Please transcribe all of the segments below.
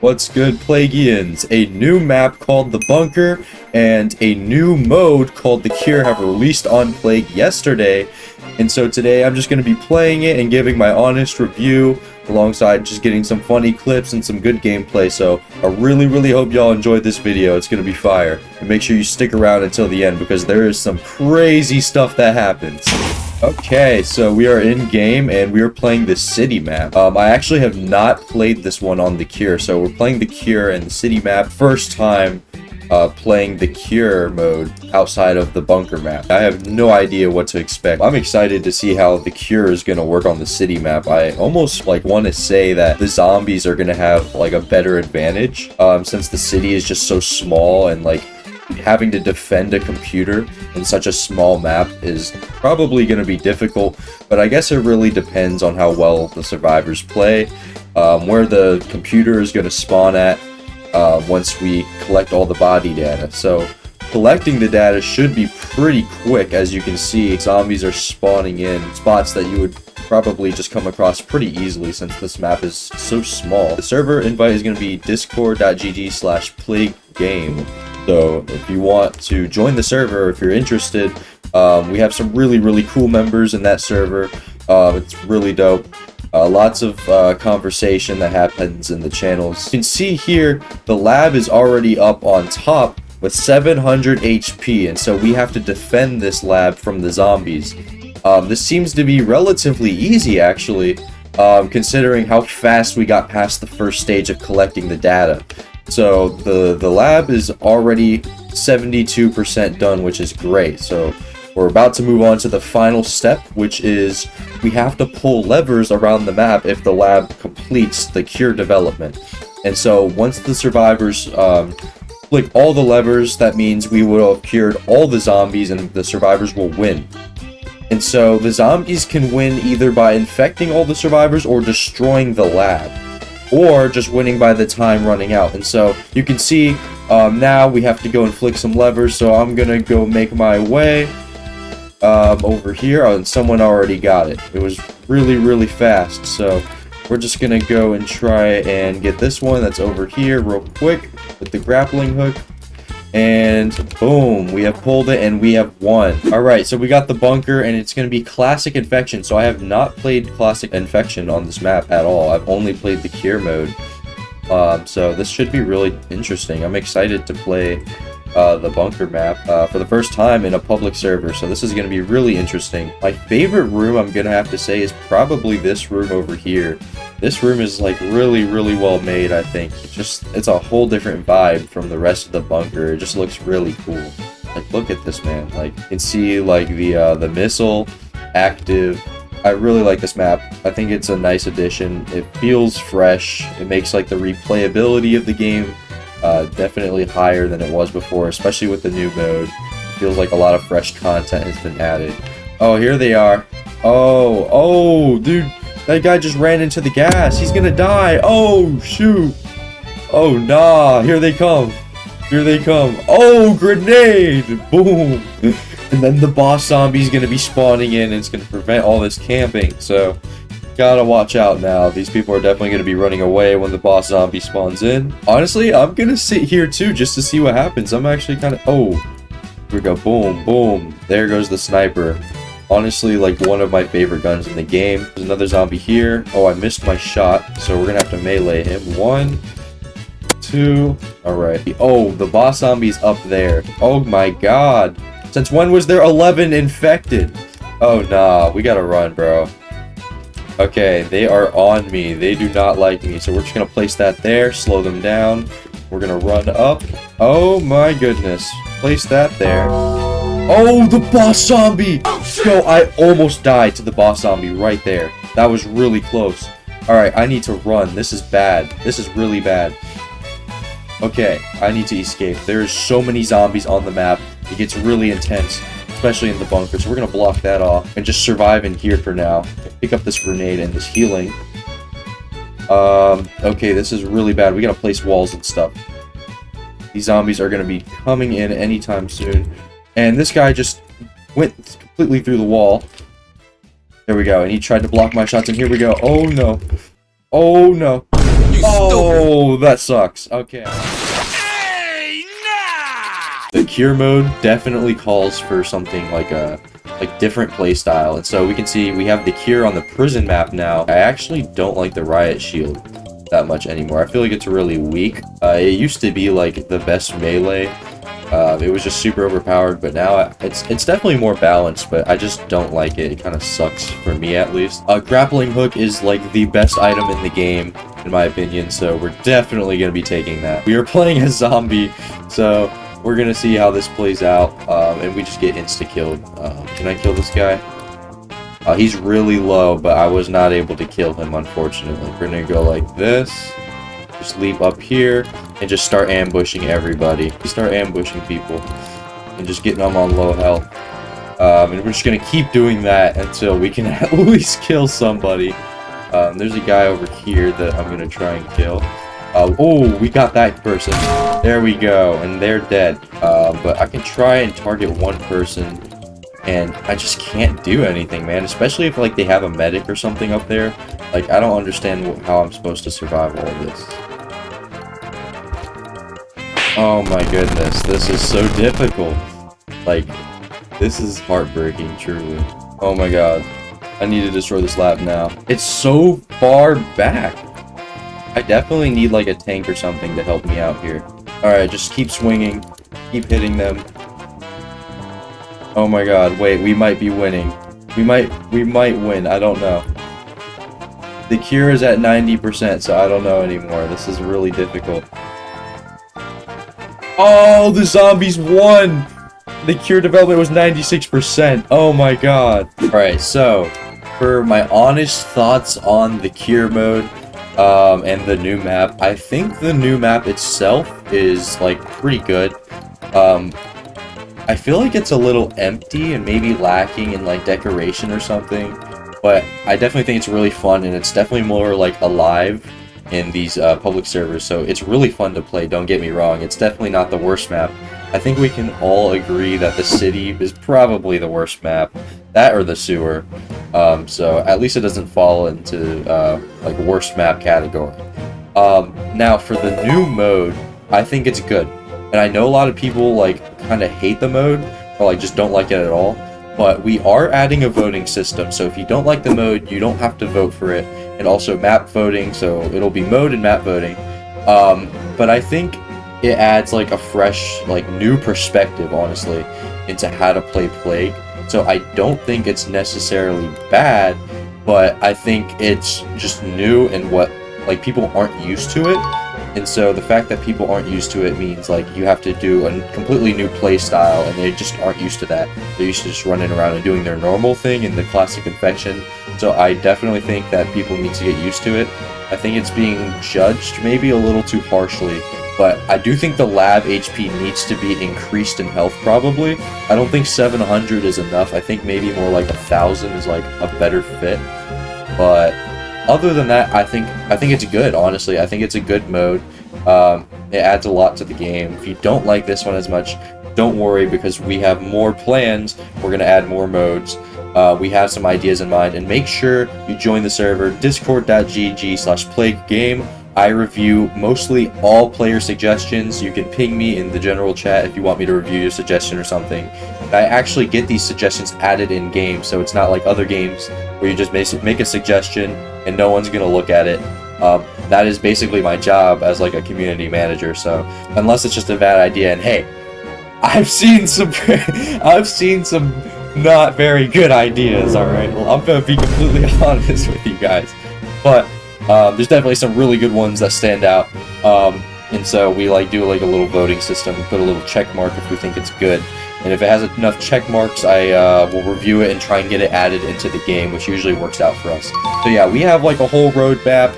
What's good, Plagians? A new map called The Bunker and a new mode called The Cure have released on Plague yesterday. And so today I'm just going to be playing it and giving my honest review alongside just getting some funny clips and some good gameplay. So I really hope y'all enjoyed this video. It's going to be fire. And make sure you stick around until the end because there is some crazy stuff that happens. Okay, so we are in game and we are playing the city map. I actually have not played this one on the Cure, so we're playing the Cure and the city map. First time playing the Cure mode outside of the bunker map. I have no idea what to expect. I'm excited to see how the Cure is going to work on the city map. I almost want to say that the zombies are going to have a better advantage since the city is just so small, and having to defend a computer in such a small map is probably going to be difficult, but I guess it really depends on how well the survivors play, where the computer is going to spawn at once we collect all the body data. So collecting the data should be pretty quick. As you can see, zombies are spawning in spots that you would probably just come across pretty easily since this map is so small. The server invite is going to be discord.gg/playgame. So if you want to join the server, if you're interested, we have some really cool members in that server. It's really dope. Lots of conversation that happens in the channels. You can see here the lab is already up on top with 700 HP, and so we have to defend this lab from the zombies. This seems to be relatively easy, actually, considering how fast we got past the first stage of collecting the data. So the lab is already 72% done, which is great. So we're about to move on to the final step, which is we have to pull levers around the map if the lab completes the Cure development. And so once the survivors click all the levers, that means we will have cured all the zombies and the survivors will win. And so the zombies can win either by infecting all the survivors or destroying the lab, or just winning by the time running out. And so you can see now we have to go and flick some levers, so I'm gonna go make my way over here. Oh, and someone already got it. It was really fast, so we're just gonna go and try and get this one that's over here real quick with the grappling hook. And boom, we have pulled it and we have won. Alright, so we got the bunker and it's going to be classic infection. So I have not played classic infection on this map at all. I've only played the Cure mode. So this should be really interesting. I'm excited to play the bunker map for the first time in a public server. So this is going to be really interesting. My favorite room, I'm going to have to say, is probably this room over here. This room is really well made, I think. It's a whole different vibe from the rest of the bunker. It just looks really cool. Look at this, man. You can see the missile active. I really like this map. I think it's a nice addition. It feels fresh. It makes the replayability of the game definitely higher than it was before, especially with the new mode. It feels like a lot of fresh content has been added. Oh, here they are. Oh, dude. That guy just ran into the gas. He's gonna die. Oh, shoot. Oh, nah. Here they come. Here they come. Oh, grenade. Boom. And then the boss zombie's gonna be spawning in, and it's gonna prevent all this camping. So, gotta watch out now. These people are definitely gonna be running away when the boss zombie spawns in. Honestly, I'm gonna sit here too just to see what happens. I'm actually kind of... Oh. Here we go. Boom. There goes the sniper. Honestly, one of my favorite guns in the game. There's another zombie here. Oh, I missed my shot, so we're gonna have to melee him. 1, 2. Alright. Oh, the boss zombie's up there. Oh my god. Since when was there 11 infected? Oh, nah. We gotta run, bro. Okay, they are on me. They do not like me, so we're just gonna place that there, slow them down. We're gonna run up. Oh my goodness. Place that there. Oh, the boss zombie! Yo, I almost died to the boss zombie right there. That was really close. Alright, I need to run. This is bad. This is really bad. Okay, I need to escape. There's so many zombies on the map. It gets really intense, especially in the bunker. So we're going to block that off and just survive in here for now. Pick up this grenade and this healing. Okay, this is really bad. We got to place walls and stuff. These zombies are going to be coming in anytime soon. And this guy just went completely through the wall. There we go. And he tried to block my shots. And here we go. Oh, no. Oh, no. Oh, that sucks. Okay. The cure mode definitely calls for something like a different playstyle, and so we can see we have the cure on the prison map now. I actually don't like the riot shield that much anymore. I feel like it's really weak. It used to be like the best melee. It was just super overpowered, but now it's definitely more balanced, but I just don't like it. It kind of sucks for me, at least. A grappling hook is like the best item in the game, in my opinion, so we're definitely going to be taking that. We are playing a zombie, so we're going to see how this plays out, and we just get insta-killed. Can I kill this guy? He's really low, but I was not able to kill him, unfortunately. We're going to go like this. Just leap up here and just start ambushing everybody. We start ambushing people and just getting them on low health. And we're just going to keep doing that until we can at least kill somebody. There's a guy over here that I'm going to try and kill. Oh, we got that person. There we go. And they're dead. But I can try and target one person. And I just can't do anything, man. Especially if, like, they have a medic or something up there. Like, I don't understand how I'm supposed to survive all of this. Oh my goodness, this is so difficult. Like, this is heartbreaking, truly. Oh my god. I need to destroy this lab now. It's so far back. I definitely need, like, a tank or something to help me out here. Alright, just keep swinging. Keep hitting them. Oh my god, wait, we might be winning. We might win, I don't know. The cure is at 90%, so I don't know anymore. This is really difficult. Oh, the zombies won! The cure development was 96%. Oh my god. Alright, so, for my honest thoughts on the cure mode, and the new map, I think the new map itself is, like, pretty good. I feel like it's a little empty and maybe lacking in, like, decoration or something. But I definitely think it's really fun, and it's definitely more, like, alive in these public servers, so it's really fun to play, don't get me wrong. It's definitely not the worst map. I think we can all agree that the city is probably the worst map. That or the sewer. So at least it doesn't fall into, like, worst map category. Now, for the new mode, I think it's good. And I know a lot of people, like, kind of hate the mode, or, like, just don't like it at all. But we are adding a voting system, so if you don't like the mode, you don't have to vote for it. And also map voting, so it'll be mode and map voting. But I think it adds, like, a fresh, like, new perspective, honestly, into how to play Plague. So I don't think it's necessarily bad, but I think it's just new and what, like, people aren't used to it. And so the fact that people aren't used to it means, like, you have to do a completely new play style, and they just aren't used to that. They're used to just running around and doing their normal thing in the classic infection. So I definitely think that people need to get used to it. I think it's being judged maybe a little too harshly, but I do think the lab HP needs to be increased in health, probably. I don't think 700 is enough. I think maybe more like 1,000 is, like, a better fit. But other than that, I think it's good, honestly. I think it's a good mode. It adds a lot to the game. If you don't like this one as much, don't worry, because we have more plans. We're going to add more modes. We have some ideas in mind, and make sure you join the server, discord.gg/plaguegame. I review mostly all player suggestions. You can ping me in the general chat if you want me to review your suggestion or something. I actually get these suggestions added in game, so it's not like other games where you just make a suggestion and no one's gonna look at it. That is basically my job as, like, a community manager. So unless it's just a bad idea, and hey, I've seen some not very good ideas. All right, well, I'm gonna be completely honest with you guys, but there's definitely some really good ones that stand out. And so we, like, do, like, a little voting system, put a little check mark if we think it's good. And if it has enough check marks, I will review it and try and get it added into the game, which usually works out for us. So yeah, we have, like, a whole roadmap.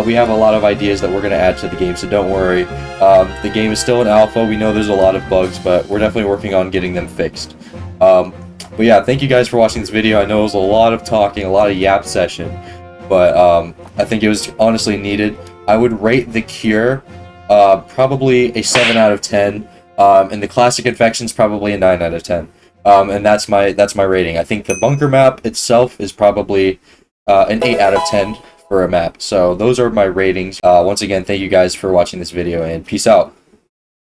We have a lot of ideas that we're going to add to the game, so don't worry. The game is still in alpha. We know there's a lot of bugs, but we're definitely working on getting them fixed. But yeah, thank you guys for watching this video. I know it was a lot of talking, a lot of yap session, but I think it was honestly needed. I would rate the cure probably a 7 out of 10. And the classic infection's probably a 9 out of 10. And that's my rating. I think the bunker map itself is probably an 8 out of 10 for a map. So those are my ratings. Once again, thank you guys for watching this video, and peace out.